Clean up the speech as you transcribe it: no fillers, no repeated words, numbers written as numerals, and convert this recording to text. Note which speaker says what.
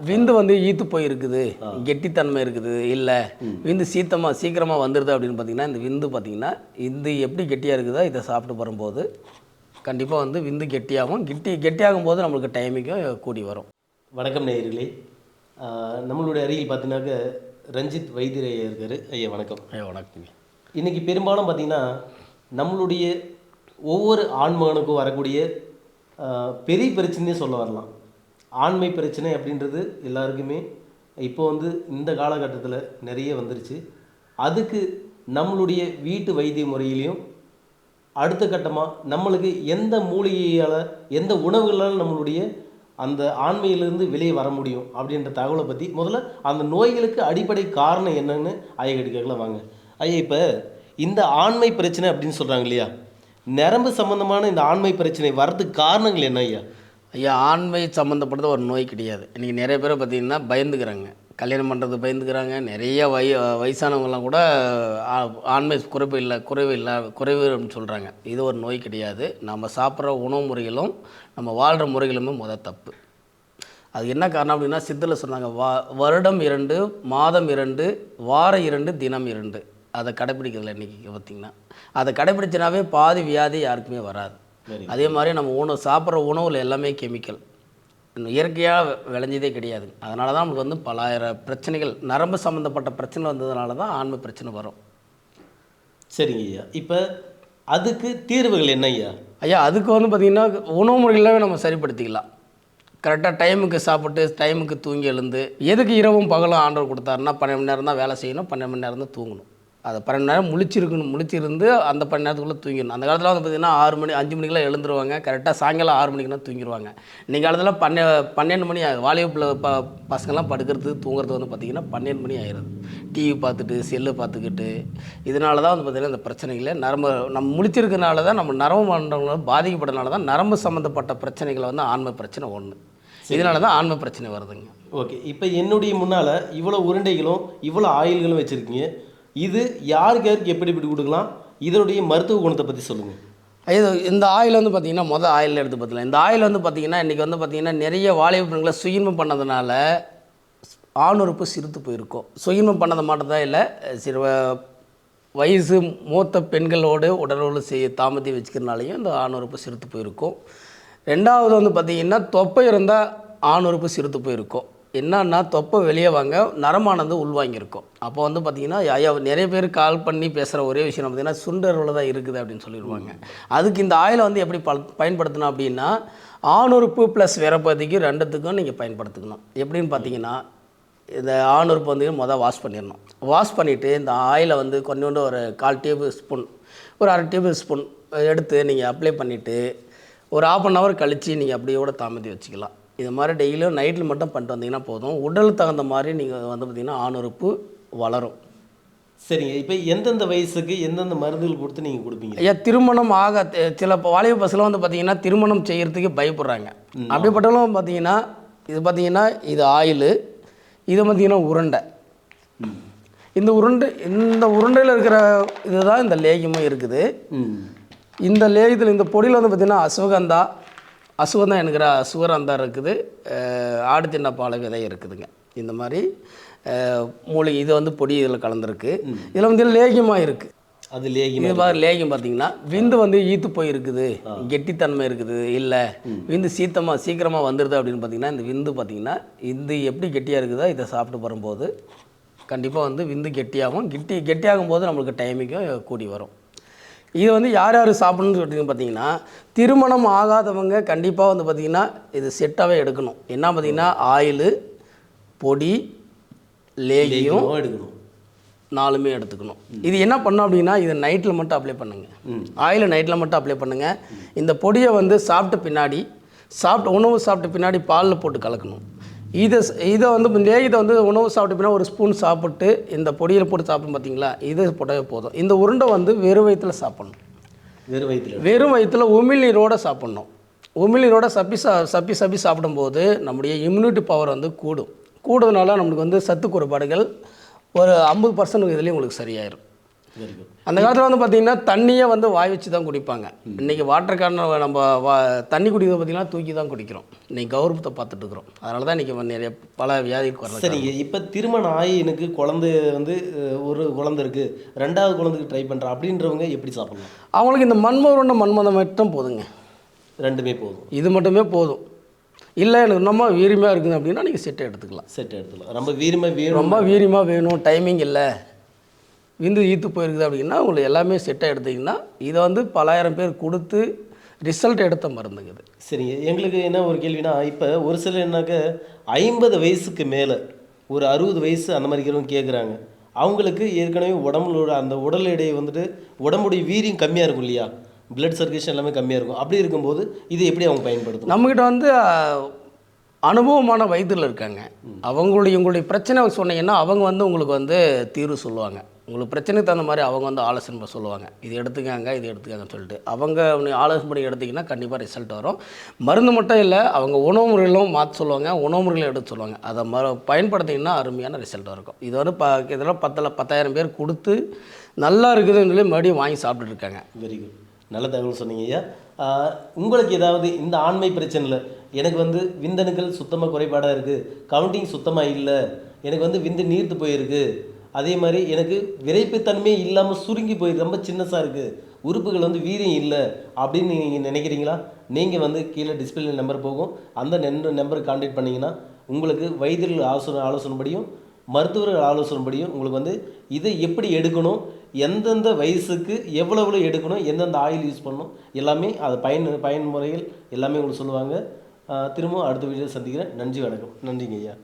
Speaker 1: விந்து வந்து ஈத்து போயிருக்குது, கெட்டித்தன்மை இருக்குது, இல்லை விந்து சீக்கிரமாக வந்துடுது அப்படின்னு பார்த்தீங்கன்னா, இந்த விந்து பார்த்தீங்கன்னா இது எப்படி கெட்டியாக இருக்குதோ இதை சாப்பிட்டு வரும்போது கண்டிப்பாக வந்து விந்து கெட்டியாகும். கெட்டியாகும் போது நம்மளுக்கு டைமிங்கும் கூடி வரும்.
Speaker 2: வணக்கம் நேயர்களே. நம்மளுடைய அருகில் பார்த்தீங்கன்னாக்க ரஞ்சித் வைத்தியர் ஐயா இருக்கார். ஐயா வணக்கம்.
Speaker 1: ஐயா வணக்கங்க.
Speaker 2: இன்றைக்கி பெரும்பாலும் பார்த்திங்கன்னா நம்மளுடைய ஒவ்வொரு ஆண்மகனுக்கும் வரக்கூடிய பெரிய பிரச்சனையே சொல்ல வரலாம். ஆண்மை பிரச்சனை அப்படின்றது எல்லாருக்குமே இப்போ வந்து இந்த காலகட்டத்தில் நிறைய வந்துருச்சு. அதுக்கு நம்மளுடைய வீட்டு வைத்திய முறையிலையும் அடுத்த கட்டமாக நம்மளுக்கு எந்த மூலிகையால் எந்த உணவுகளால் நம்மளுடைய அந்த ஆண்மையிலிருந்து வெளியே வர முடியும் அப்படின்ற தகவலை பற்றி முதல்ல அந்த நோய்களுக்கு அடிப்படை காரணம் என்னன்னு ஐயா கிட்ட கேட்கலாம் வாங்க. ஐயா, இப்போ இந்த ஆண்மை பிரச்சனை அப்படின்னு சொல்கிறாங்க இல்லையா, நரம்பு சம்மந்தமான இந்த ஆண்மை பிரச்சனை வர்றதுக்கு காரணங்கள் என்ன ஐயா?
Speaker 1: ஐயா, ஆண்மை சம்மந்தப்பட்டது ஒரு நோய் கிடையாது. இன்றைக்கி நிறைய பேர் பார்த்திங்கன்னா பயந்துக்கிறாங்க, கல்யாணம் பண்ணுறது பயந்துக்கிறாங்க. நிறைய வயசானவங்களாம் கூட ஆண்மை குறைவு அப்படின்னு சொல்கிறாங்க. இது ஒரு நோய் கிடையாது. நம்ம சாப்பிட்ற உணவு முறைகளும் நம்ம வாழ்கிற முறைகளுமே தப்பு. அது என்ன காரணம் அப்படின்னா, சித்தரில் சொன்னாங்க, வருடம் 2, மாதம் 2, வாரம் 2, தினம் 2. அதை கடைப்பிடிக்கிறதுல இன்றைக்கி பார்த்திங்கன்னா, அதை கடைப்பிடிச்சினாவே பாதி வியாதி யாருக்குமே வராது. அதே மாதிரி நம்ம சாப்பிட்ற உணவில் எல்லாமே கெமிக்கல், இயற்கையாக விளைஞ்சதே கிடையாது. அதனால தான் நமக்கு வந்து பலாயிரம் பிரச்சனைகள், நரம்பு சம்மந்தப்பட்ட பிரச்சனை வந்ததுனால தான் ஆண்மை பிரச்சனை வரும்.
Speaker 2: சரிங்க ஐயா. இப்போ அதுக்கு தீர்வுகள் என்ன ஐயா?
Speaker 1: ஐயா, அதுக்கு வந்து பார்த்திங்கன்னா உணவு முறைகளாகவே நம்ம சரிப்படுத்திக்கலாம். கரெக்டாக டைமுக்கு சாப்பிட்டு டைமுக்கு தூங்கி எழுந்து, எதுக்கு இரவும் பகலும் ஆண்டவர் கொடுத்தாருன்னா 12 மணி நேரம் தான் வேலை செய்யணும், 12 மணி நேரம் தான் தூங்கணும். அதை 12 நேரம் முழிச்சிருந்து அந்த 12 நேரத்துக்குள்ளே தூங்கிடணும். அந்த காலத்தில் வந்து பார்த்திங்கன்னா 5 மணிக்கெலாம் எழுந்துருவாங்க, கரெக்டாக சாயங்காலம் 6 மணிக்குலாம் தூங்கிடுவாங்க. இன்றைக்கி காலத்தில் 12 மணி ஆகுது. வாலிப பசங்கள்லாம் படுக்கிறது தூங்குறது வந்து பார்த்திங்கன்னா 12 மணி ஆகிடுது. டிவி பார்த்துட்டு செல்லு பார்த்துக்கிட்டு, இதனால தான் வந்து பார்த்திங்கன்னா இந்த பிரச்சனைகளை நம்ம முழிச்சிருக்கிறனால தான், நம்ம நரம்பு மண்டலங்கள் பாதிக்கப்படுறதுனால தான் நரம்பு சம்மந்தப்பட்ட பிரச்சனைகளை வந்து ஆண்மை பிரச்சனை ஒன்று. இதனால தான் ஆண்மை பிரச்சனை வருதுங்க.
Speaker 2: ஓகே. இப்போ என்னுடைய முன்னால் இவ்வளோ உருண்டைகளும் இவ்வளோ ஆயில்களும் வச்சுருக்கீங்க. இது யாருக்கு எப்படி கொடுக்கலாம்? இதனுடைய மருத்துவ குணத்தை பற்றி சொல்லுங்கள்.
Speaker 1: இது இந்த ஆயில் வந்து பார்த்திங்கன்னா ஆயில் எடுத்து பார்த்துக்கலாம். இந்த ஆயில் வந்து பார்த்திங்கன்னா இன்றைக்கி வந்து பார்த்திங்கன்னா நிறைய வாலிப பெண்களை சுயின்மம் பண்ணதுனால ஆணுறுப்பு சிறுத்து போயிருக்கும். சுயின்மம் பண்ணது மட்டும் தான் இல்லை, வயசு மூத்த பெண்களோடு உடலுறவு தாமத்தி வச்சுக்கிறனாலையும் இந்த ஆணுறுப்பு சிறுத்து போயிருக்கும். ரெண்டாவது வந்து பார்த்திங்கன்னா தொப்பை இருந்தால் ஆணுறுப்பு சிறுத்து போயிருக்கும். என்னன்னா, தொப்பை வெளியே வாங்க நரமானது உள்வாங்கியிருக்கும். அப்போ வந்து பார்த்திங்கன்னா ஐயா, நிறைய பேர் கால் பண்ணி பேசுகிற ஒரே விஷயம் பார்த்திங்கன்னா சுண்டரில் தான் இருக்குது அப்படின்னு சொல்லிடுவாங்க. அதுக்கு இந்த ஆயிலை வந்து எப்படி பயன்படுத்தணும் அப்படின்னா, ஆணுறுப்பு ப்ளஸ் விரப்பதிக்கு ரெண்டுத்துக்கும் நீங்கள் பயன்படுத்திக்கணும். எப்படின்னு பார்த்தீங்கன்னா, இந்த ஆணுறுப்பு வந்து வாஷ் பண்ணிடணும். வாஷ் பண்ணிவிட்டு இந்த ஆயிலை வந்து கொஞ்சோண்டு ஒரு 1/4 டேபிள் ஸ்பூன், ஒரு 1/2 டேபிள் ஸ்பூன் எடுத்து நீங்கள் அப்ளை பண்ணிவிட்டு ஒரு 1/2 ஹவர் கழித்து நீங்கள் அப்படியோட தாமதி வச்சுக்கலாம். இது மாதிரி டெய்லியும் நைட்டில் மட்டும் பண்ணிட்டு வந்தீங்கன்னா போதும். உடலுக்கு தகுந்த மாதிரி நீங்கள் வந்து பார்த்திங்கன்னா ஆணுறுப்பு வளரும்.
Speaker 2: சரிங்க. இப்போ எந்தெந்த வயசுக்கு எந்தெந்த மருந்துகள் கொடுத்து நீங்கள் கொடுப்பீங்க?
Speaker 1: ஐயா, திருமணம் சில வாலிப பசங்களாம் வந்து பார்த்திங்கன்னா திருமணம் செய்கிறதுக்கு பயப்படுறாங்க. அப்படிப்பட்டவங்களும் பார்த்திங்கன்னா இது ஆயிலு, இது பார்த்திங்கன்னா உருண்டை. இந்த உருண்டையில் இருக்கிற இதுதான் இந்த லேகியமும் இருக்குது. இந்த லேகியத்தில் இந்த பொடியில் வந்து பார்த்திங்கன்னா அசுகந்தம் என்கிற அசுகரந்தா இருக்குது, ஆடு தின்ன பாலை விதை இருக்குதுங்க. இந்த மாதிரி மூலிகை இது வந்து பொடி இதில் கலந்துருக்கு. இதில் வந்து லேகியமாக இருக்குது.
Speaker 2: அது லேகியம்.
Speaker 1: இது மாதிரி லேகியம் பார்த்திங்கன்னா விந்து வந்து ஈத்து போயிருக்குது, கெட்டித்தன்மை இருக்குது, இல்லை விந்து சீக்கிரமாக வந்துடுது அப்படின்னு பார்த்திங்கன்னா, இந்த விந்து பார்த்திங்கன்னா இது எப்படி கெட்டியாக இருக்குதோ இதை சாப்பிட்டு வரும்போது கண்டிப்பாக வந்து விந்து கெட்டியாகும். கெட்டியாகும் போது நம்மளுக்கு டைமிங்கும் கூடி வரும். இது வந்து யார் சாப்பிடணும்னு சொல்லிட்டு பார்த்தீங்கன்னா, திருமணம் ஆகாதவங்க கண்டிப்பாக வந்து பார்த்திங்கன்னா இது செட்டாகவே எடுக்கணும். என்ன பார்த்திங்கன்னா, ஆயிலு, பொடி, லேகியம்
Speaker 2: எடுக்கணும்,
Speaker 1: 4மே எடுத்துக்கணும். இது என்ன பண்ணோம் அப்படின்னா, இது நைட்டில் மட்டும் அப்ளை பண்ணுங்கள். ஆயிலை நைட்டில் மட்டும் அப்ளை பண்ணுங்கள். இந்த பொடியை வந்து உணவு சாப்பிட்ட பின்னாடி பாலில் போட்டு கலக்கணும். இதை வந்து உணவு சாப்பிட்ட பின்னா ஒரு ஸ்பூன் சாப்பிட்டு இந்த பொடியில் போட்டு சாப்பிடும் பார்த்தீங்களா, இது போட்டவே போதும். இந்த உருண்டை வந்து வெறும் வயிற்றில் சாப்பிட்ணும். வெறும் வயிற்றில் உமிழ்நீரோடு சாப்பிட்ணும். உமிழ்நீரோட சப்பி சாப்பிடும்போது நம்முடைய இம்யூனிட்டி பவர் வந்து கூடுறதுனால நம்மளுக்கு வந்து சத்து குறைபாடுகள் ஒரு 50% இதுலேயும் உங்களுக்கு சரியாயிடும்.
Speaker 2: Very good.
Speaker 1: அந்த காலத்தில் வந்து பார்த்திங்கன்னா தண்ணியை வந்து வாய் வச்சு தான் குடிப்பாங்க. இன்றைக்கி வாட்டர் கேன் நம்ம தண்ணி குடிக்கிறத பார்த்திங்கன்னா தூக்கி தான் குடிக்கிறோம். இன்றைக்கி கௌரவத்தை பார்த்துட்டு இருக்கிறோம். அதனால தான் இன்றைக்கி நிறைய பல வியாதிக்கு வரல.
Speaker 2: சரிங்க, இப்போ திருமணம் ஆகி எனக்கு குழந்தை வந்து ஒரு குழந்தை இருக்குது, ரெண்டாவது குழந்தைக்கு ட்ரை பண்ணுறேன் அப்படின்றவங்க எப்படி சாப்பிடலாம்?
Speaker 1: அவங்களுக்கு இந்த மன்மதம் மட்டும் போதுங்க.
Speaker 2: ரெண்டுமே போதும்,
Speaker 1: இது மட்டுமே போதும். இல்லை எனக்கு ரொம்ப வீரியமாக இருக்குது அப்படின்னா நீங்கள் செட்டை எடுத்துக்கலாம்.
Speaker 2: செட் எடுத்துக்கலாம். ரொம்ப வீரியமாக வேணும்,
Speaker 1: ரொம்ப வீரியமாக வேணும், டைமிங் இல்லை, விந்து ஈத்து போயிருக்குது அப்படின்னா உங்களுக்கு எல்லாமே செட்டாக எடுத்திங்கன்னா இதை வந்து பலாயிரம் பேர் கொடுத்து ரிசல்ட் எடுத்த மருந்துங்குது.
Speaker 2: சரிங்க. எங்களுக்கு என்ன ஒரு கேள்வினா, இப்போ ஒரு சிலர் என்னாக்க 50 வயசுக்கு மேலே ஒரு 60 வயசு அந்த மாதிரி இருக்கிறவங்க கேட்குறாங்க. அவங்களுக்கு ஏற்கனவே உடம்புலோட அந்த உடல் எடை வந்துட்டு உடம்புடைய வீரியம் கம்மியாக இருக்கும் இல்லையா, பிளட் சர்க்குலேஷன் எல்லாமே கம்மியாக இருக்கும். அப்படி இருக்கும்போது இது எப்படி அவங்க பயன்படுத்தும்?
Speaker 1: நம்மக்கிட்ட வந்து அனுபவமான வைத்தியர்கள் இருக்காங்க. உங்களுடைய பிரச்சனை சொன்னீங்கன்னா அவங்க வந்து உங்களுக்கு வந்து தீர்வு சொல்லுவாங்க. உங்களுக்கு பிரச்சனைக்கு தகுந்த மாதிரி அவங்க வந்து ஆலோசனை சொல்லுவாங்க. இது எடுத்துக்காங்க, இது எடுத்துக்காங்கன்னு சொல்லிட்டு அவங்க ஆலோசனை பண்ணி எடுத்திங்கன்னா கண்டிப்பாக ரிசல்ட் வரும். மருந்து மட்டும் இல்லை, அவங்க உணவு முறைகளும் மாற்ற சொல்லுவாங்க, உணவு முறைகளும் எடுத்து சொல்லுவாங்க. அதை பயன்படுத்திங்கன்னா அருமையான ரிசல்ட் இருக்கும். இது வந்து இதெல்லாம் 10,000 பேர் கொடுத்து நல்லா இருக்குதுன்னு சொல்லி மறுபடியும் வாங்கி சாப்பிட்டுட்டு இருக்காங்க.
Speaker 2: வெரி குட், நல்ல தகவல் சொன்னீங்க ஐயா. உங்களுக்கு ஏதாவது இந்த ஆண்மை பிரச்சனையில் எனக்கு வந்து விந்தணுக்கள் சுத்தமாக குறைபாடாக இருக்குது, கவுண்டிங் சுத்தமாக இல்லை, எனக்கு வந்து விந்து நீர்த்து போயிருக்கு, அதே மாதிரி எனக்கு விரைப்புத்தன்மையே இல்லாமல் சுருங்கி போயிருக்கு, ரொம்ப சின்னஸாக இருக்குது, உறுப்புகள் வந்து வீரியம் இல்லை அப்படின்னு நீங்கள் நினைக்கிறீங்களா? நீங்கள் வந்து கீழே டிஸ்பிளே நம்பர் போகும், அந்த நம்பருக்கு கான்டாக்ட் பண்ணிங்கன்னா உங்களுக்கு வைத்தியர்கள் ஆலோசனைப்படியும் மருத்துவர்கள் ஆலோசனைப்படியும் உங்களுக்கு வந்து இதை எப்படி எடுக்கணும், எந்தெந்த வயசுக்கு எவ்வளோ எடுக்கணும், எந்தெந்த ஆயில் யூஸ் பண்ணணும், எல்லாமே அது பயன்முறைகள் எல்லாமே உங்களுக்கு சொல்லுவாங்க. திரும்பவும் அடுத்த வீடியோ சந்திக்கிறேன். நன்றி, வணக்கம். நன்றிங்க ஐயா.